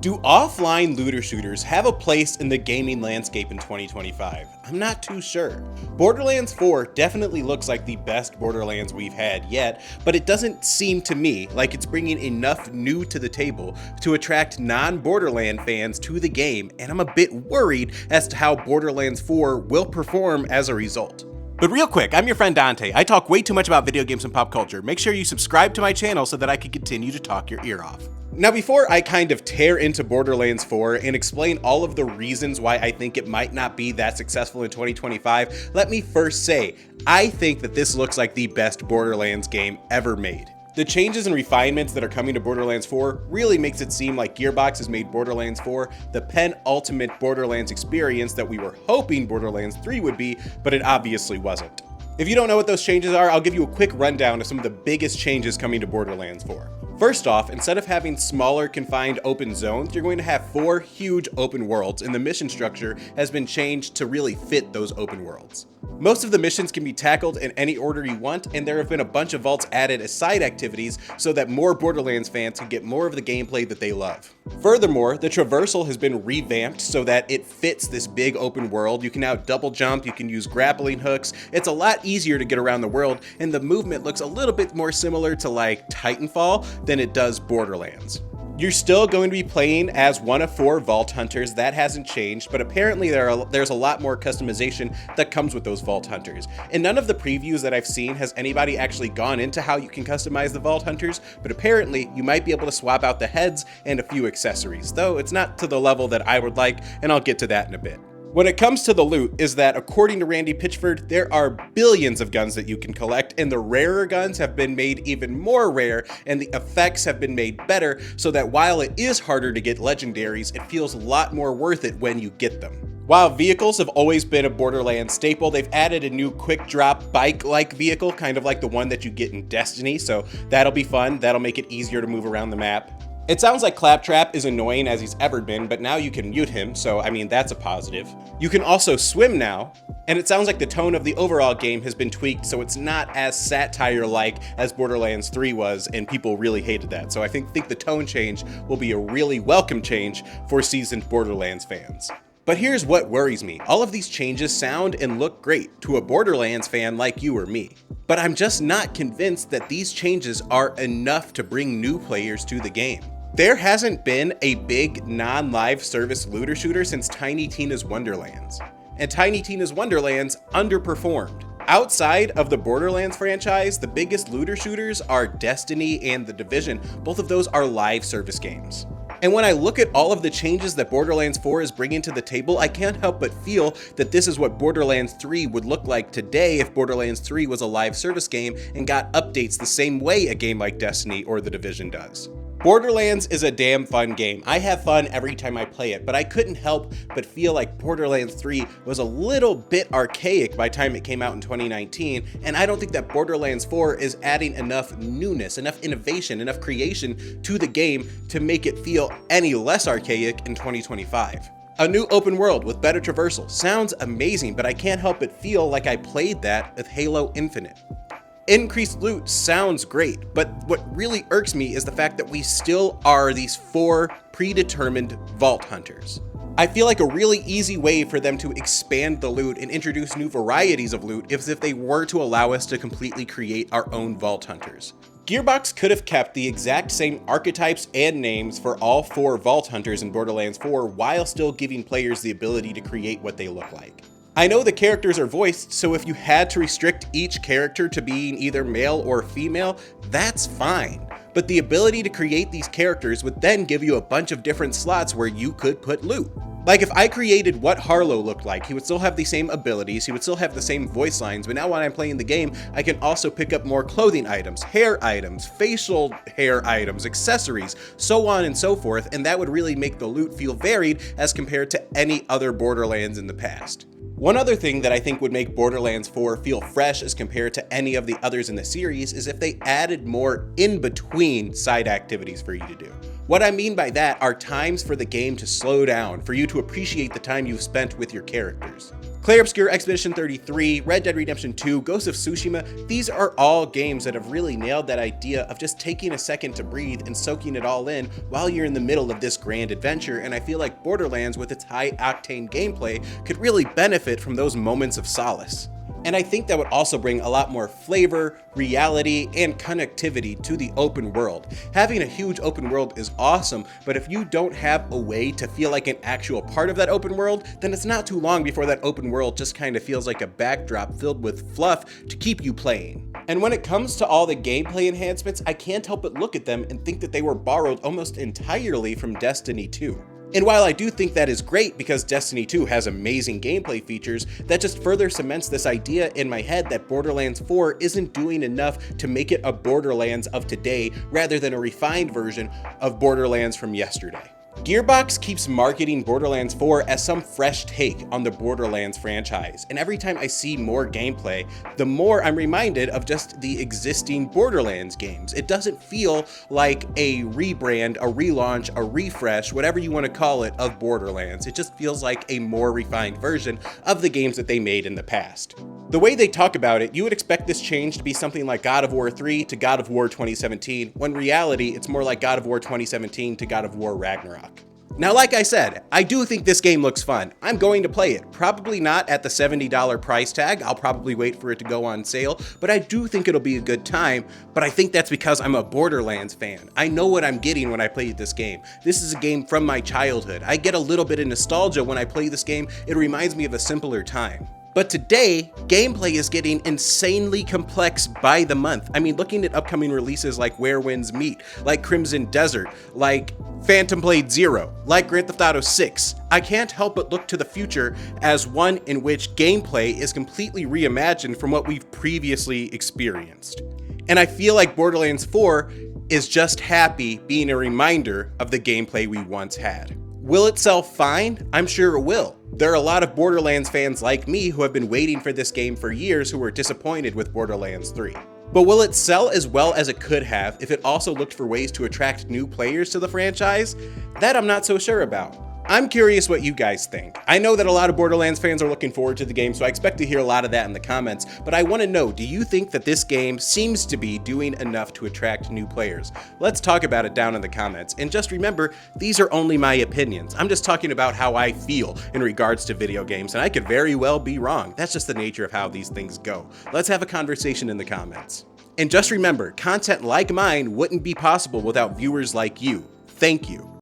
Do offline looter shooters have a place in the gaming landscape in 2025? I'm not too sure. Borderlands 4 definitely looks like the best Borderlands we've had yet, but it doesn't seem to me like it's bringing enough new to the table to attract non-Borderland fans to the game, and I'm a bit worried as to how Borderlands 4 will perform as a result. But real quick, I'm your friend Dante. I talk way too much about video games and pop culture. Make sure you subscribe to my channel so that I can continue to talk your ear off. Now, before I kind of tear into Borderlands 4 and explain all of the reasons why I think it might not be that successful in 2025, let me first say, I think that this looks like the best Borderlands game ever made. The changes and refinements that are coming to Borderlands 4 really makes it seem like Gearbox has made Borderlands 4 the penultimate Borderlands experience that we were hoping Borderlands 3 would be, but it obviously wasn't. If you don't know what those changes are, I'll give you a quick rundown of some of the biggest changes coming to Borderlands 4. First off, instead of having smaller confined open zones, you're going to have 4 huge open worlds, and the mission structure has been changed to really fit those open worlds. Most of the missions can be tackled in any order you want, and there have been a bunch of vaults added as side activities so that more Borderlands fans can get more of the gameplay that they love. Furthermore, the traversal has been revamped so that it fits this big open world. You can now double jump, you can use grappling hooks, it's a lot easier to get around the world, and the movement looks a little bit more similar to like Titanfall than it does Borderlands. You're still going to be playing as one of 4 Vault Hunters, that hasn't changed, but apparently there's a lot more customization that comes with those Vault Hunters. In none of the previews that I've seen has anybody actually gone into how you can customize the Vault Hunters, but apparently you might be able to swap out the heads and a few accessories, though it's not to the level that I would like, and I'll get to that in a bit. When it comes to the loot, is that according to Randy Pitchford, there are billions of guns that you can collect, and the rarer guns have been made even more rare, and the effects have been made better, so that while it is harder to get legendaries, it feels a lot more worth it when you get them. While vehicles have always been a Borderlands staple, they've added a new quick drop bike-like vehicle, kind of like the one that you get in Destiny, so that'll be fun. That'll make it easier to move around the map. It sounds like Claptrap is annoying as he's ever been, but now you can mute him, so I mean, that's a positive. You can also swim now, and it sounds like the tone of the overall game has been tweaked, so it's not as satire-like as Borderlands 3 was, and people really hated that. So I think the tone change will be a really welcome change for seasoned Borderlands fans. But here's what worries me. All of these changes sound and look great to a Borderlands fan like you or me. But I'm just not convinced that these changes are enough to bring new players to the game. There hasn't been a big non-live service looter shooter since Tiny Tina's Wonderlands. And Tiny Tina's Wonderlands underperformed. Outside of the Borderlands franchise, the biggest looter shooters are Destiny and The Division. Both of those are live service games. And when I look at all of the changes that Borderlands 4 is bringing to the table, I can't help but feel that this is what Borderlands 3 would look like today if Borderlands 3 was a live service game and got updates the same way a game like Destiny or The Division does. Borderlands is a damn fun game. I have fun every time I play it, but I couldn't help but feel like Borderlands 3 was a little bit archaic by the time it came out in 2019, and I don't think that Borderlands 4 is adding enough newness, enough innovation, enough creation to the game to make it feel any less archaic in 2025. A new open world with better traversal sounds amazing, but I can't help but feel like I played that with Halo Infinite. Increased loot sounds great, but what really irks me is the fact that we still are these 4 predetermined Vault Hunters. I feel like a really easy way for them to expand the loot and introduce new varieties of loot is if they were to allow us to completely create our own Vault Hunters. Gearbox could have kept the exact same archetypes and names for all 4 Vault Hunters in Borderlands 4 while still giving players the ability to create what they look like. I know the characters are voiced, so if you had to restrict each character to being either male or female, that's fine. But the ability to create these characters would then give you a bunch of different slots where you could put loot. Like if I created what Harlow looked like, he would still have the same abilities, he would still have the same voice lines, but now when I'm playing the game, I can also pick up more clothing items, hair items, facial hair items, accessories, so on and so forth, and that would really make the loot feel varied as compared to any other Borderlands in the past. One other thing that I think would make Borderlands 4 feel fresh as compared to any of the others in the series is if they added more in-between side activities for you to do. What I mean by that are times for the game to slow down, for you to appreciate the time you've spent with your characters. Clair Obscur, Expedition 33, Red Dead Redemption 2, Ghost of Tsushima, these are all games that have really nailed that idea of just taking a second to breathe and soaking it all in while you're in the middle of this grand adventure, and I feel like Borderlands with its high-octane gameplay could really benefit from those moments of solace. And I think that would also bring a lot more flavor, reality, and connectivity to the open world. Having a huge open world is awesome, but if you don't have a way to feel like an actual part of that open world, then it's not too long before that open world just kind of feels like a backdrop filled with fluff to keep you playing. And when it comes to all the gameplay enhancements, I can't help but look at them and think that they were borrowed almost entirely from Destiny 2. And while I do think that is great because Destiny 2 has amazing gameplay features, that just further cements this idea in my head that Borderlands 4 isn't doing enough to make it a Borderlands of today rather than a refined version of Borderlands from yesterday. Gearbox keeps marketing Borderlands 4 as some fresh take on the Borderlands franchise, and every time I see more gameplay, the more I'm reminded of just the existing Borderlands games. It doesn't feel like a rebrand, a relaunch, a refresh, whatever you want to call it, of Borderlands. It just feels like a more refined version of the games that they made in the past. The way they talk about it, you would expect this change to be something like God of War 3 to God of War 2017, when in reality, it's more like God of War 2017 to God of War Ragnarok. Now, like I said, I do think this game looks fun. I'm going to play it. Probably not at the $70 price tag. I'll probably wait for it to go on sale, but I do think it'll be a good time. But I think that's because I'm a Borderlands fan. I know what I'm getting when I play this game. This is a game from my childhood. I get a little bit of nostalgia when I play this game. It reminds me of a simpler time. But today, gameplay is getting insanely complex by the month. I mean, looking at upcoming releases like Where Winds Meet, like Crimson Desert, like Phantom Blade Zero, like Grand Theft Auto 6, I can't help but look to the future as one in which gameplay is completely reimagined from what we've previously experienced. And I feel like Borderlands 4 is just happy being a reminder of the gameplay we once had. Will it sell fine? I'm sure it will. There are a lot of Borderlands fans like me who have been waiting for this game for years who were disappointed with Borderlands 3. But will it sell as well as it could have if it also looked for ways to attract new players to the franchise? That I'm not so sure about. I'm curious what you guys think. I know that a lot of Borderlands fans are looking forward to the game, so I expect to hear a lot of that in the comments, but I want to know, do you think that this game seems to be doing enough to attract new players? Let's talk about it down in the comments, and just remember, these are only my opinions. I'm just talking about how I feel in regards to video games, and I could very well be wrong. That's just the nature of how these things go. Let's have a conversation in the comments. And just remember, content like mine wouldn't be possible without viewers like you. Thank you.